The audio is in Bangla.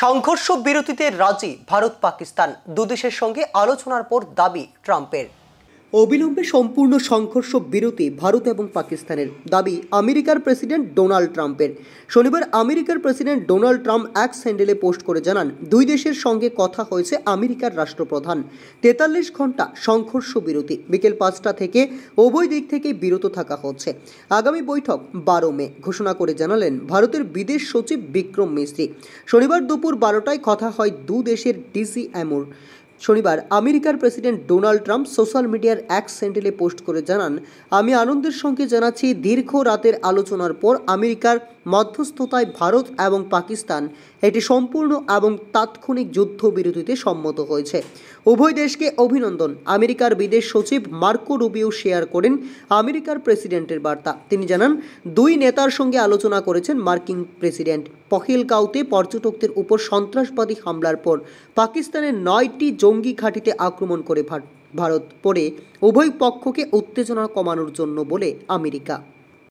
সংঘর্ষ বিরতিতে রাজি ভারত পাকিস্তান, দুদেশের সঙ্গে আলোচনার পর দাবি ট্রাম্পের। অবিলম্বে সম্পূর্ণ সংঘর্ষ বিরতি ভারত এবং পাকিস্তানের দাবি আমেরিকার প্রেসিডেন্ট ডোনাল্ড ট্রাম্পের। শনিবার আমেরিকার প্রেসিডেন্ট ডোনাল্ড ট্রাম্প এক্স হ্যান্ডেলে পোস্ট করে জানান, দুই দেশের সঙ্গে কথা হয়েছে আমেরিকার রাষ্ট্রপ্রধান। 43 ঘন্টা সংঘর্ষ বিরতি, বিকেল 5টা থেকে উভয় দিক থেকে বিরত থাকা হচ্ছে। আগামী বৈঠক 12 মে ঘোষণা করে জানালেন ভারতের বিদেশ সচিব বিক্রম মিস্ত্রি। শনিবার দুপুর 12টায় কথা হয় দু দেশের ডিসিএমওর। শনিবার আমেরিকার প্রেসিডেন্ট ডোনাল্ড ট্রাম্প সোশ্যাল মিডিয়ার এক্স হ্যান্ডেলে পোস্ট করে জানান, আমি আনন্দের সঙ্গে জানাচ্ছি, দীর্ঘ রাতের আলোচনার পর আমেরিকার মধ্যস্থতায় ভারত এবং পাকিস্তান একটি সম্পূর্ণ এবং তাৎক্ষণিক যুদ্ধবিরতিতে সম্মত হয়েছে। উভয় দেশকে অভিনন্দন। আমেরিকার বিদেশ সচিব মার্কো রুবিও শেয়ার করেন আমেরিকার প্রেসিডেন্টের বার্তা। তিনি জানান, দুই নেতার সঙ্গে আলোচনা করেছেন মার্কিন প্রেসিডেন্ট। পহেলগাঁওতে পর্যটকদের উপর সন্ত্রাসবাদী হামলার পর পাকিস্তানের 9টি জঙ্গি ঘাঁটিতে আক্রমণ করে ভারত, পরে উভয় পক্ষকে উত্তেজনা কমানোর জন্য বলে আমেরিকা।